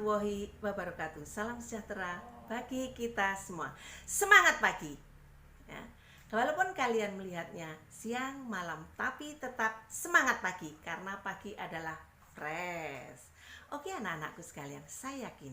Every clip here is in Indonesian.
warahmatullahi wabarakatuh. Salam sejahtera bagi kita semua. Semangat pagi ya. Walaupun kalian melihatnya siang malam, tapi tetap semangat pagi, karena pagi adalah fresh. Oke anak-anakku sekalian, saya yakin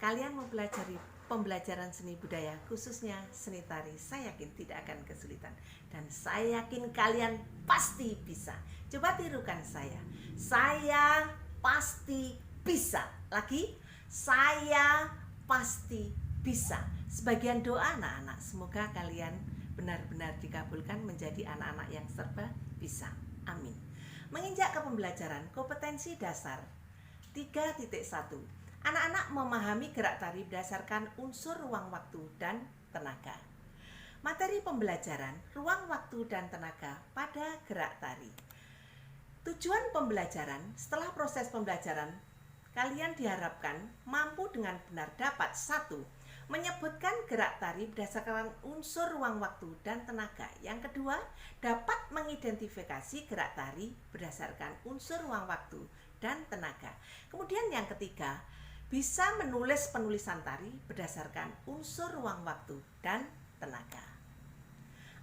kalian mempelajari pembelajaran seni budaya, khususnya seni tari, saya yakin tidak akan kesulitan. Dan saya yakin kalian pasti bisa. Coba tirukan saya pasti bisa. Lagi, saya pasti bisa. Sebagian doa anak-anak, semoga kalian benar-benar dikabulkan menjadi anak-anak yang serba bisa. Amin. Menginjak ke pembelajaran kompetensi dasar 3.1. Anak-anak memahami gerak tari berdasarkan unsur ruang waktu dan tenaga. Materi pembelajaran ruang waktu dan tenaga pada gerak tari. Tujuan pembelajaran, setelah proses pembelajaran, kalian diharapkan mampu dengan benar dapat 1. Menyebutkan gerak tari berdasarkan unsur ruang waktu dan tenaga. Yang kedua, dapat mengidentifikasi gerak tari berdasarkan unsur ruang waktu dan tenaga. Kemudian yang ketiga, bisa menulis penulisan tari berdasarkan unsur ruang waktu dan tenaga.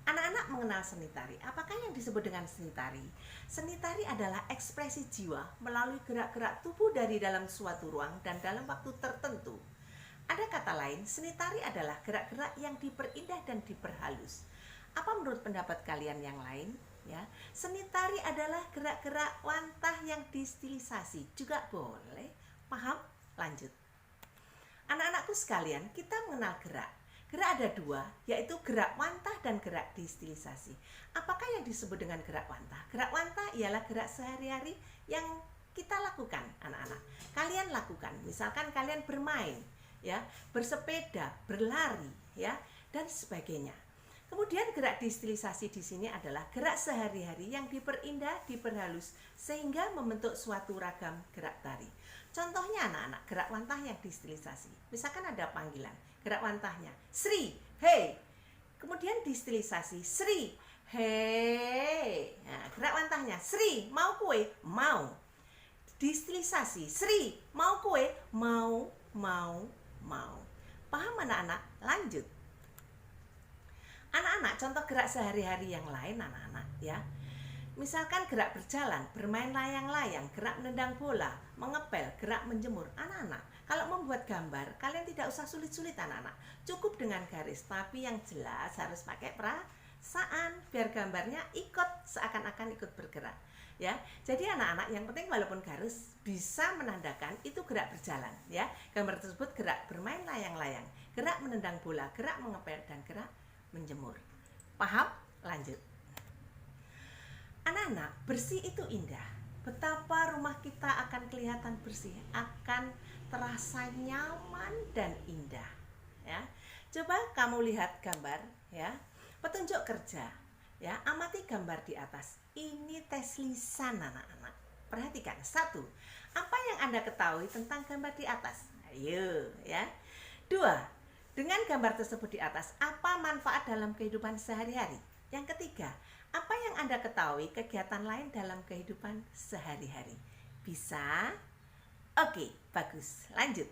Anak-anak mengenal seni tari. Apakah yang disebut dengan seni tari? Seni tari adalah ekspresi jiwa melalui gerak-gerak tubuh dari dalam suatu ruang dan dalam waktu tertentu. Ada kata lain, seni tari adalah gerak-gerak yang diperindah dan diperhalus. Apa menurut pendapat kalian yang lain? Ya, seni tari adalah gerak-gerak wantah yang distilisasi. Juga boleh. Paham? Lanjut. Anak-anakku sekalian, kita mengenal gerak. Gerak ada 2, yaitu gerak wantah dan gerak distilisasi. Apakah yang disebut dengan gerak wantah? Gerak wantah ialah gerak sehari-hari yang kita lakukan, anak-anak. Kalian lakukan, misalkan kalian bermain, ya, bersepeda, berlari, ya, dan sebagainya. Kemudian gerak distilisasi di sini adalah gerak sehari-hari yang diperindah, diperhalus sehingga membentuk suatu ragam gerak tari. Contohnya anak-anak, gerak wantah yang distilisasi. Misalkan ada panggilan, gerak wantahnya Sri, hei. Kemudian distilisasi Sri, hei. Nah, gerak wantahnya Sri, mau kue? Mau. Distilisasi Sri, mau kue? Mau. Paham anak-anak? Lanjut. Anak-anak, contoh gerak sehari-hari yang lain anak-anak ya. Misalkan gerak berjalan, bermain layang-layang, gerak menendang bola, mengepel, gerak menjemur. Anak-anak, kalau membuat gambar, kalian tidak usah sulit-sulit anak-anak. Cukup dengan garis, tapi yang jelas harus pakai perasaan biar gambarnya ikut seakan-akan ikut bergerak. Ya, jadi anak-anak yang penting walaupun garis bisa menandakan itu gerak berjalan. Ya, gambar tersebut gerak bermain layang-layang, gerak menendang bola, gerak mengepel, dan gerak menjemur. Paham? Lanjut. Anak-anak, bersih itu indah. Betapa rumah kita akan kelihatan bersih, akan terasa nyaman dan indah. Ya, coba kamu lihat gambar, ya, petunjuk kerja. Ya, amati gambar di atas. Ini tes lisan anak-anak. Perhatikan. 1. Apa yang Anda ketahui tentang gambar di atas? Ayo, ya. 2. Dengan gambar tersebut di atas, apa manfaat dalam kehidupan sehari-hari? Yang ketiga, apa yang Anda ketahui kegiatan lain dalam kehidupan sehari-hari? Bisa? Oke, bagus. Lanjut.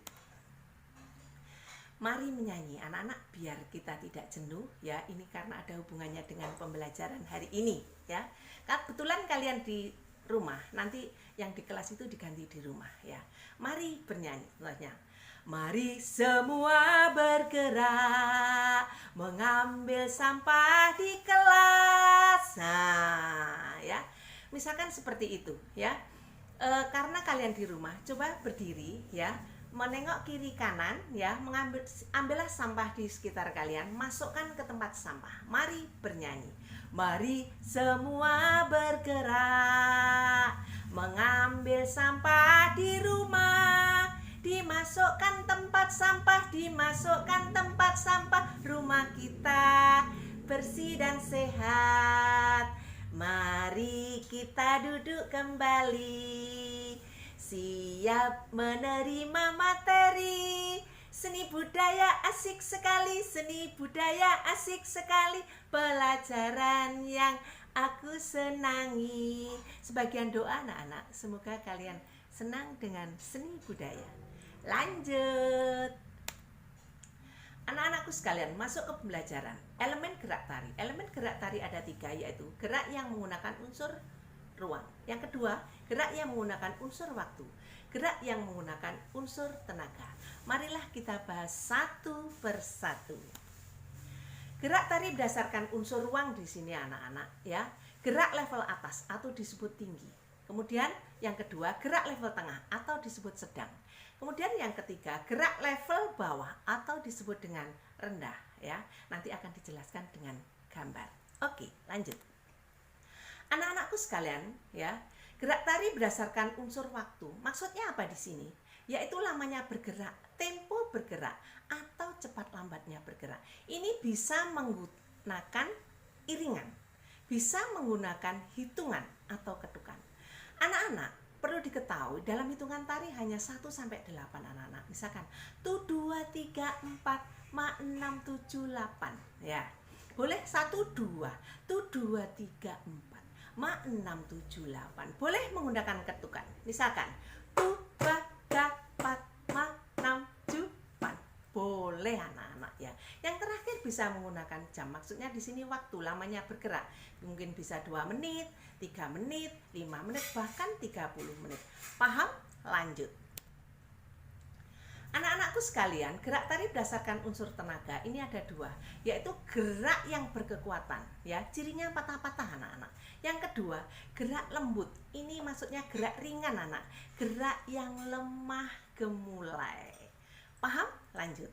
Mari menyanyi anak-anak biar kita tidak jenuh ya. Ini karena ada hubungannya dengan pembelajaran hari ini ya. Kebetulan kalian di rumah, nanti yang di kelas itu diganti di rumah ya. Mari bernyanyi contohnya. Mari semua bergerak mengambil sampah di kelas. Nah, ya. Misalkan seperti itu, ya. Karena kalian di rumah, coba berdiri, ya. Menengok kiri kanan, ya. Ambillah sampah di sekitar kalian, masukkan ke tempat sampah. Mari bernyanyi. Mari semua bergerak mengambil sampah di rumah. Dimasukkan tempat sampah, rumah kita bersih dan sehat. Mari kita duduk kembali, siap menerima materi. Seni budaya asik sekali, pelajaran yang aku senangi. Sebagian doa anak-anak, semoga kalian senang dengan seni budaya. Lanjut. Anak-anakku sekalian, masuk ke pembelajaran. Elemen gerak tari. Elemen gerak tari ada 3, yaitu gerak yang menggunakan unsur ruang. Yang kedua, gerak yang menggunakan unsur waktu. Gerak yang menggunakan unsur tenaga. Marilah kita bahas satu persatu. Gerak tari berdasarkan unsur ruang di sini anak-anak, ya. Gerak level atas atau disebut tinggi. Kemudian yang kedua, gerak level tengah atau disebut sedang. Kemudian yang ketiga, gerak level bawah atau disebut dengan rendah, ya. Nanti akan dijelaskan dengan gambar. Oke, lanjut. Anak-anakku sekalian, ya. Gerak tari berdasarkan unsur waktu. Maksudnya apa di sini? Yaitu lamanya bergerak, tempo bergerak atau cepat lambatnya bergerak. Ini bisa menggunakan iringan, bisa menggunakan hitungan atau ketukan. Anak-anak, perlu diketahui dalam hitungan tari hanya 1 sampai 8 anak-anak. Misalkan tu 2 3 4 ma 6 7 8, ya. Boleh 1 2, tu 2 3 4 ma 6 7 8. Boleh menggunakan ketukan. Misalkan tu 2 3 4 ma 6 7 8. Boleh anak-anak, ya. Yang terakhir bisa menggunakan jam. Maksudnya di sini waktu lamanya bergerak. Mungkin bisa 2 menit, 3 menit, 5 menit, bahkan 30 menit. Paham? Lanjut. Anak-anakku sekalian, gerak tari berdasarkan unsur tenaga ini ada 2, yaitu gerak yang berkekuatan, ya. Cirinya patah-patah anak-anak. Yang kedua, gerak lembut. Ini maksudnya gerak ringan anak. Gerak yang lemah gemulai. Paham? Lanjut.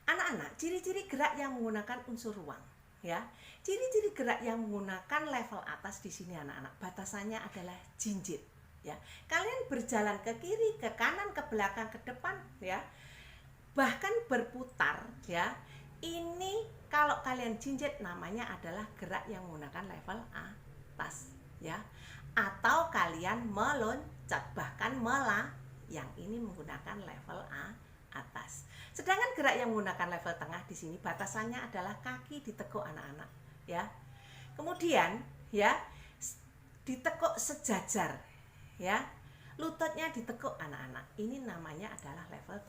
Anak-anak, ciri-ciri gerak yang menggunakan unsur ruang, ya. Ciri-ciri gerak yang menggunakan level atas di sini anak-anak, batasannya adalah jinjit, ya. Kalian berjalan ke kiri, ke kanan, ke belakang, ke depan, ya. Bahkan berputar, ya. Ini kalau kalian jinjit namanya adalah gerak yang menggunakan level atas, ya. Atau kalian meloncat, bahkan yang ini menggunakan level atas. Sedangkan gerak yang menggunakan level tengah di sini batasannya adalah kaki ditekuk anak-anak, ya. Kemudian, ya, ditekuk sejajar, ya. Lututnya ditekuk anak-anak. Ini namanya adalah level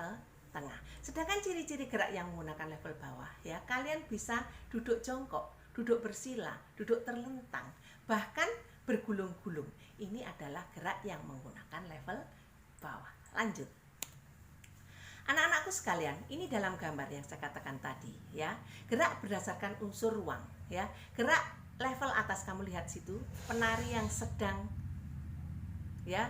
tengah. Sedangkan ciri-ciri gerak yang menggunakan level bawah, ya, kalian bisa duduk jongkok, duduk bersila, duduk terlentang, bahkan bergulung-gulung. Ini adalah gerak yang menggunakan level bawah. Lanjut. Anak-anakku sekalian, ini dalam gambar yang saya katakan tadi, ya. Gerak berdasarkan unsur ruang, ya. Gerak level atas kamu lihat situ, penari yang sedang, ya,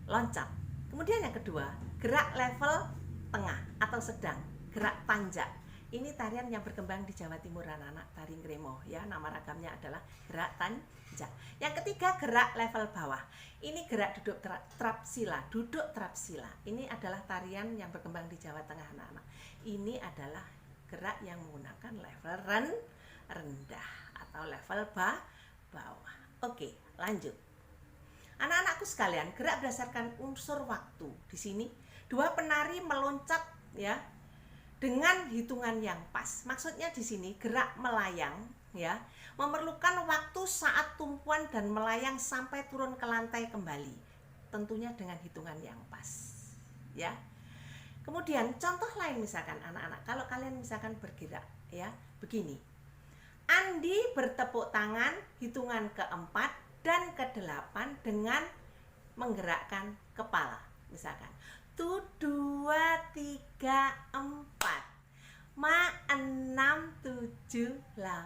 loncat. Kemudian yang kedua, gerak level tengah atau sedang, gerak tanjak. Ini tarian yang berkembang di Jawa Timur anak-anak, tari Ngremo, ya. Nama ragamnya adalah gerak tanjak. Yang ketiga, gerak level bawah. Ini gerak duduk trapsila, duduk trapsila. Ini adalah tarian yang berkembang di Jawa Tengah anak-anak. Ini adalah gerak yang menggunakan level rendah atau level bawah. Oke, lanjut. Anak-anakku sekalian, gerak berdasarkan unsur waktu. Di sini dua penari meloncat, ya, dengan hitungan yang pas. Maksudnya di sini gerak melayang, ya, memerlukan waktu saat tumpuan dan melayang sampai turun ke lantai kembali. Tentunya dengan hitungan yang pas, ya. Kemudian contoh lain misalkan anak-anak, kalau kalian misalkan bergerak, ya, begini. Andi bertepuk tangan hitungan keempat dan ke-8 dengan menggerakkan kepala. Misalkan tu 2 3 4 ma 6 7 8.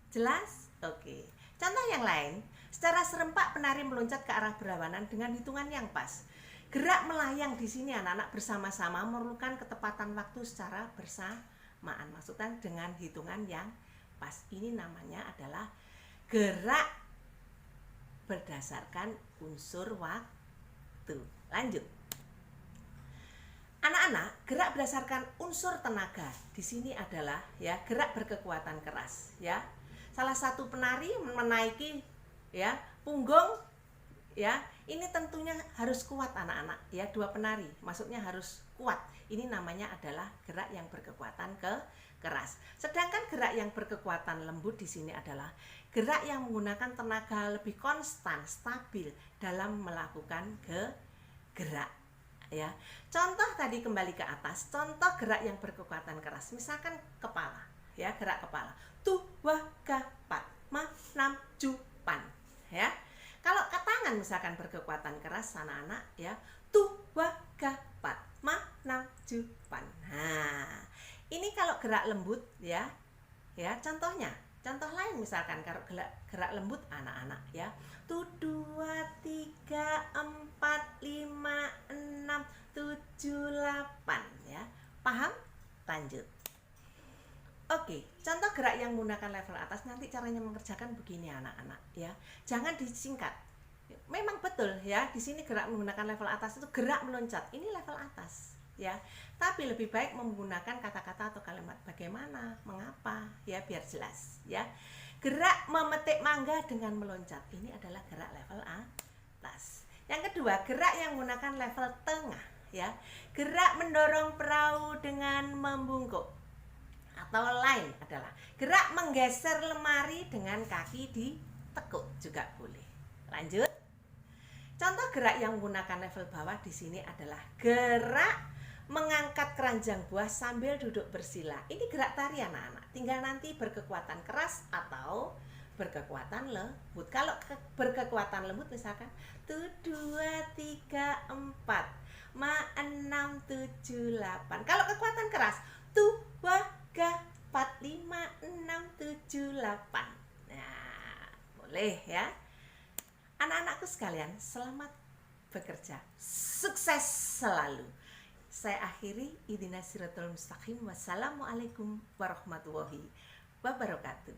Jelas? Oke. Contoh yang lain, secara serempak penari meloncat ke arah berlawanan dengan hitungan yang pas. Gerak melayang di sini anak-anak bersama-sama memerlukan ketepatan waktu secara bersamaan. Maksudnya dengan hitungan yang pas. Ini namanya adalah gerak berdasarkan unsur waktu. Lanjut. Anak-anak, gerak berdasarkan unsur tenaga di sini adalah, ya, gerak berkekuatan keras, ya. Salah satu penari menaiki, ya, punggung, ya. Ini tentunya harus kuat anak-anak, ya. Dua penari, maksudnya harus kuat. Ini namanya adalah gerak yang berkekuatan keras. Sedangkan gerak yang berkekuatan lembut di sini adalah gerak yang menggunakan tenaga lebih konstan, stabil dalam melakukan gerak. ya. Contoh tadi kembali ke atas, contoh gerak yang berkekuatan keras, misalkan kepala, ya, gerak kepala. Tu wa ka pat ma nam ju pan, ya. Kalau ke tangan misalkan berkekuatan keras anak-anak, ya. Tu wa ka pat ma nam ju pan. Nah, ini kalau gerak lembut, ya. Ya, contohnya. Contoh lain misalkan kalau gerak lembut anak-anak, ya. 1 2 3 4 5 6 7 8, ya. Paham? Lanjut. Oke, contoh gerak yang menggunakan level atas nanti caranya mengerjakan begini anak-anak, ya. Jangan disingkat. Memang betul, ya, di sini gerak menggunakan level atas itu gerak meloncat. Ini level atas, ya. Tapi lebih baik menggunakan kata-kata atau kalimat bagaimana, mengapa, ya, biar jelas, ya. Gerak memetik mangga dengan meloncat. Ini adalah gerak level atas. Yang kedua, gerak yang menggunakan level tengah, ya. Gerak mendorong perahu dengan membungkuk. Atau lain adalah gerak menggeser lemari dengan kaki ditekuk juga boleh. Lanjut. Contoh gerak yang menggunakan level bawah di sini adalah gerak mengangkat keranjang buah sambil duduk bersila. Ini gerak tari anak-anak. Tinggal nanti berkekuatan keras atau berkekuatan lembut. Kalau berkekuatan lembut misalkan 1 2 3 4 ma 6 7 8. Kalau kekuatan keras 2 3 4 5 6 7 8. Nah, boleh ya. Anak-anakku sekalian, selamat bekerja. Sukses selalu. Saya akhiri, ihdinas siratal mustaqim. Wassalamualaikum warahmatullahi wabarakatuh.